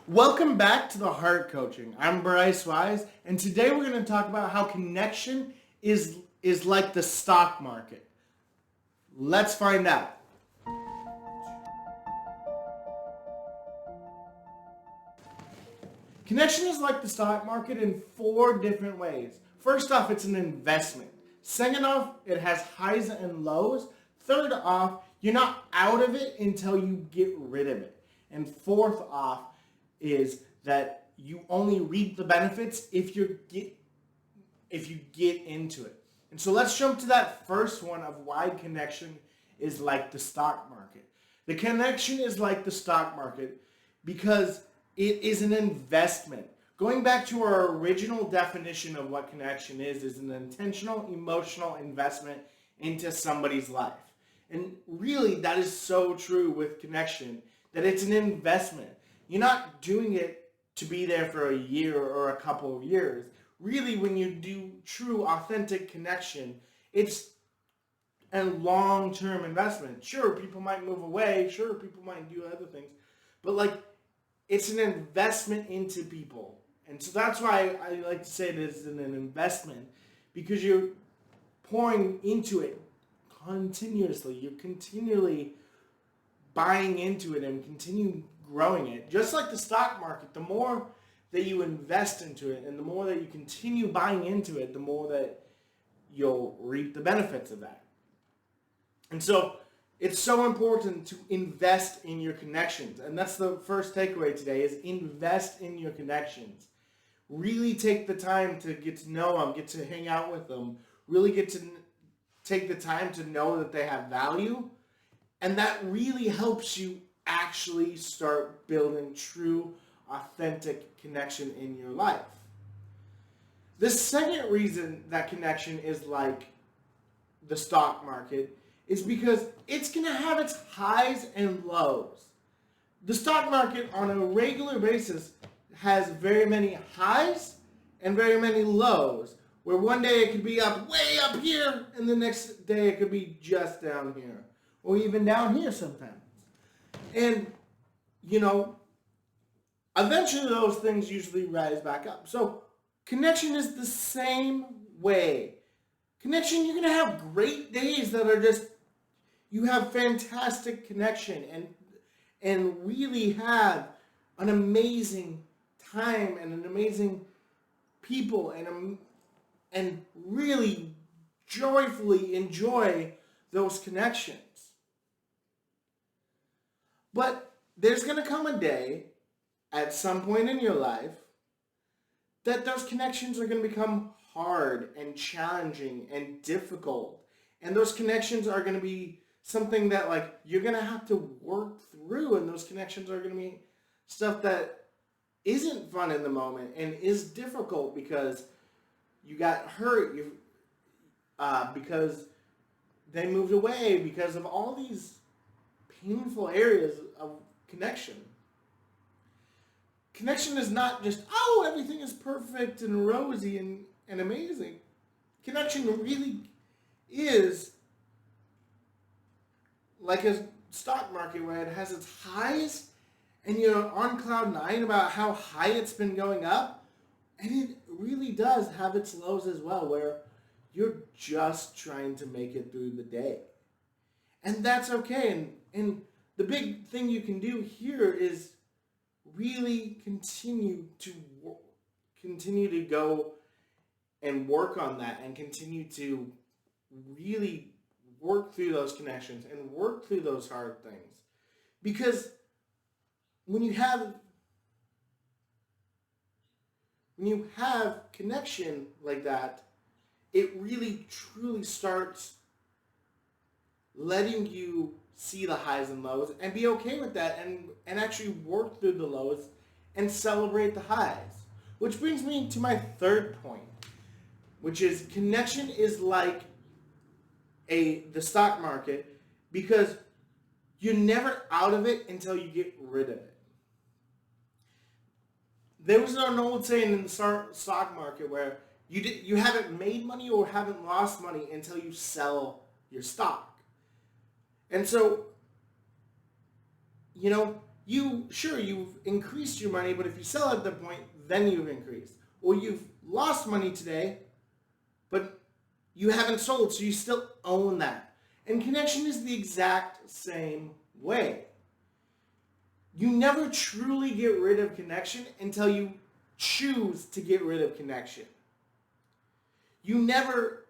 Welcome back to the Heart Coaching. I'm Bryce Wise, and today we're going to talk about how connection is like the stock market. Let's find out. Connection is like the stock market in four different ways. First off, it's an investment. Second off, it has highs and lows. Third off, you're not out of it until you get rid of it. And fourth off is that you only reap the benefits if you get into it. And so let's jump to that first one of why connection is like the stock market. The connection is like the stock market because it is an investment. Going back to our original definition of what connection is an intentional emotional investment into somebody's life. And really, that is so true with connection, that it's an investment. You're not doing it to be there for a year or a couple of years. Really, when you do true, authentic connection, it's a long-term investment. Sure, people might move away. Sure, people might do other things. But it's an investment into people. And so that's why I like to say it is an investment, because you're pouring into it continuously. You're continually buying into it and continue growing it. Just like the stock market, the more that you invest into it and the more that you continue buying into it, the more that you'll reap the benefits of that. And so it's so important to invest in your connections. And that's the first takeaway today, is invest in your connections. Really take the time to get to know them, get to hang out with them, really get to take the time to know that they have value. And that really helps you actually start building true, authentic connection in your life. The second reason that connection is like the stock market is because it's going to have its highs and lows. The stock market on a regular basis has very many highs and very many lows, where one day it could be up way up here and the next day it could be just down here, or even down here sometimes. And, eventually those things usually rise back up. So connection is the same way. Connection, you're going to have great days that are just, you have fantastic connection and really have an amazing time and an amazing people and really joyfully enjoy those connections. But there's going to come a day at some point in your life that those connections are going to become hard and challenging and difficult. And those connections are going to be something that you're going to have to work through, and those connections are going to be stuff that isn't fun in the moment and is difficult because you got hurt, because they moved away, because of all these painful areas of connection. Connection is not just, everything is perfect and rosy and amazing. Connection really is like a stock market where it has its highs and you're on cloud nine about how high it's been going up, and it really does have its lows as well, where you're just trying to make it through the day. And that's okay. And the big thing you can do here is really continue to go and work on that, and continue to really work through those connections and work through those hard things. Because when you have connection like that, it really truly starts letting you see the highs and lows and be okay with that, and actually work through the lows and celebrate the highs. Which brings me to my third point, which is connection is like the stock market, because you're never out of it until you get rid of it. There was an old saying in the stock market where you haven't made money or haven't lost money until you sell your stock. And so, you've increased your money, but if you sell at the point, then you've increased. Or you've lost money today, but you haven't sold, so you still own that. And connection is the exact same way. You never truly get rid of connection until you choose to get rid of connection. You never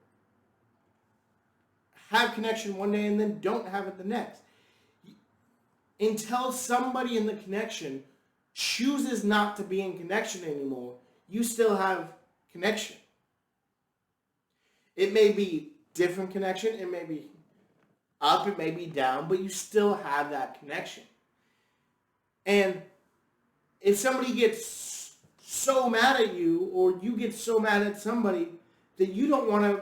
have connection one day and then don't have it the next. Until somebody in the connection chooses not to be in connection anymore, you still have connection. It may be different connection, it may be up, it may be down, but you still have that connection. And if somebody gets so mad at you, or you get so mad at somebody that you don't want to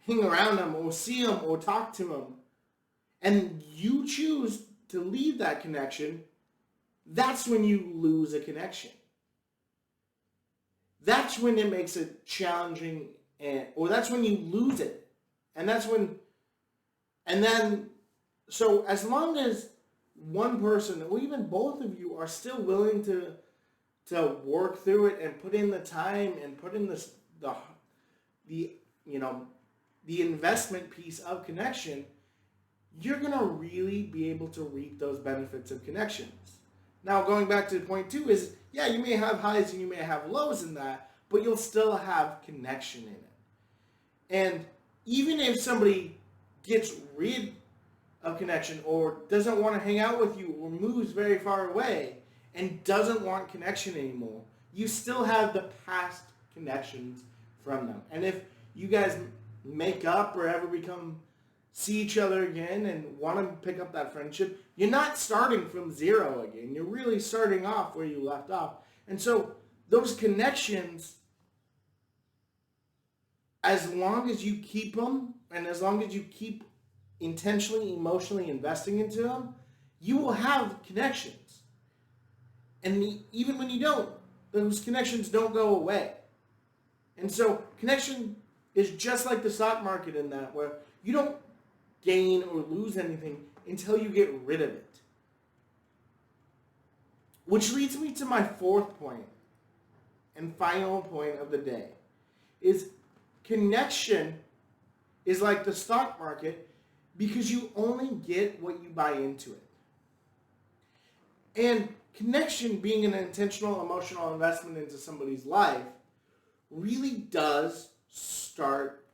hang around them or see them or talk to them, and you choose to leave that connection, that's when you lose a connection. That's when it makes it challenging, or that's when you lose it. And that's when, and then, so as long as one person, or even both of you, are still willing to work through it and put in the time and put in the investment piece of connection, you're going to really be able to reap those benefits of connections. Now, going back to point 2 is, yeah, you may have highs and you may have lows in that, but you'll still have connection in it. And even if somebody gets rid of connection, or doesn't want to hang out with you, or moves very far away and doesn't want connection anymore, you still have the past connections from them. And if you guys make up or ever see each other again and want to pick up that friendship, you're not starting from zero again. You're really starting off where you left off. And so those connections, as long as you keep them, and as long as you keep intentionally, emotionally investing into them, you will have connections. And even when you don't, those connections don't go away. And so connection is just like the stock market in that, where you don't gain or lose anything until you get rid of it. Which leads me to my 4th point and final point of the day, is connection is like the stock market because you only get what you buy into it. And connection, being an intentional emotional investment into somebody's life, really does start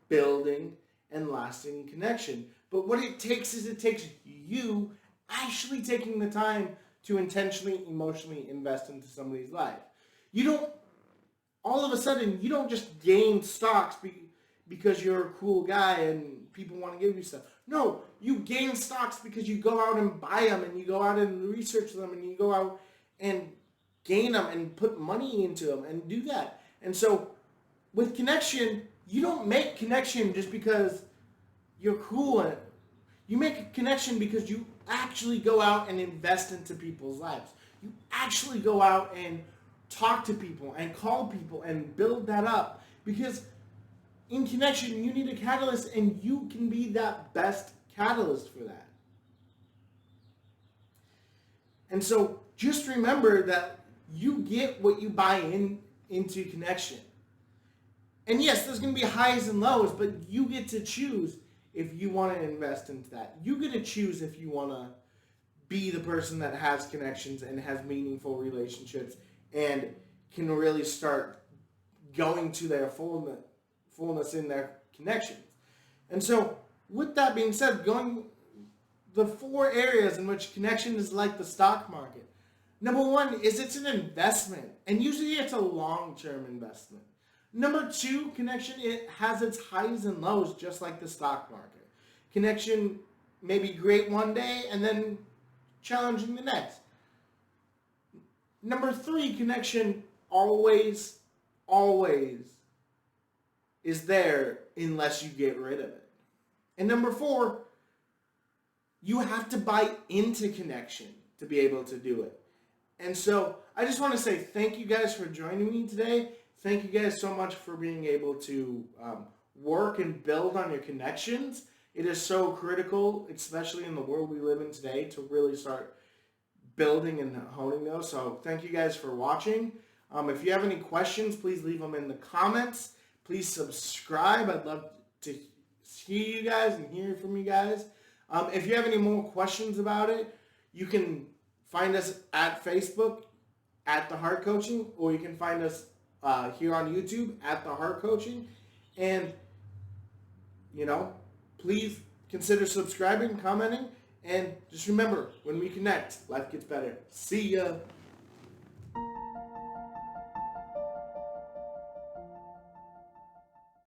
building and lasting connection. But what it takes is, it takes you actually taking the time to intentionally, emotionally invest into somebody's life. You don't, all of a sudden, you don't just gain stocks because you're a cool guy and people want to give you stuff. No, you gain stocks because you go out and buy them, and you go out and research them, and you go out and gain them and put money into them and do that. And so with connection, you don't make connection just because you're cool. You make a connection because you actually go out and invest into people's lives. You actually go out and talk to people and call people and build that up. Because in connection, you need a catalyst, and you can be that best catalyst for that. And so just remember that you get what you buy into connection. And yes, there's going to be highs and lows, but you get to choose if you want to invest into that. You get to choose if you want to be the person that has connections and has meaningful relationships and can really start going to their fullness in their connections. And so with that being said, the 4 areas in which connection is like the stock market. Number 1 is it's an investment, and usually it's a long-term investment. Number 2, connection, it has its highs and lows just like the stock market. Connection may be great one day and then challenging the next. Number 3, connection always is there unless you get rid of it. And number 4, you have to buy into connection to be able to do it. And so I just want to say thank you guys for joining me today. Thank you guys so much for being able to work and build on your connections. It is so critical, especially in the world we live in today, to really start building and honing those. So thank you guys for watching. If you have any questions, please leave them in the comments. Please subscribe. I'd love to see you guys and hear from you guys. If you have any more questions about it, you can find us at Facebook at The Heart Coaching, or you can find us here on YouTube at The Heart Coaching. And, please consider subscribing, commenting, and just remember, when we connect, life gets better. See ya.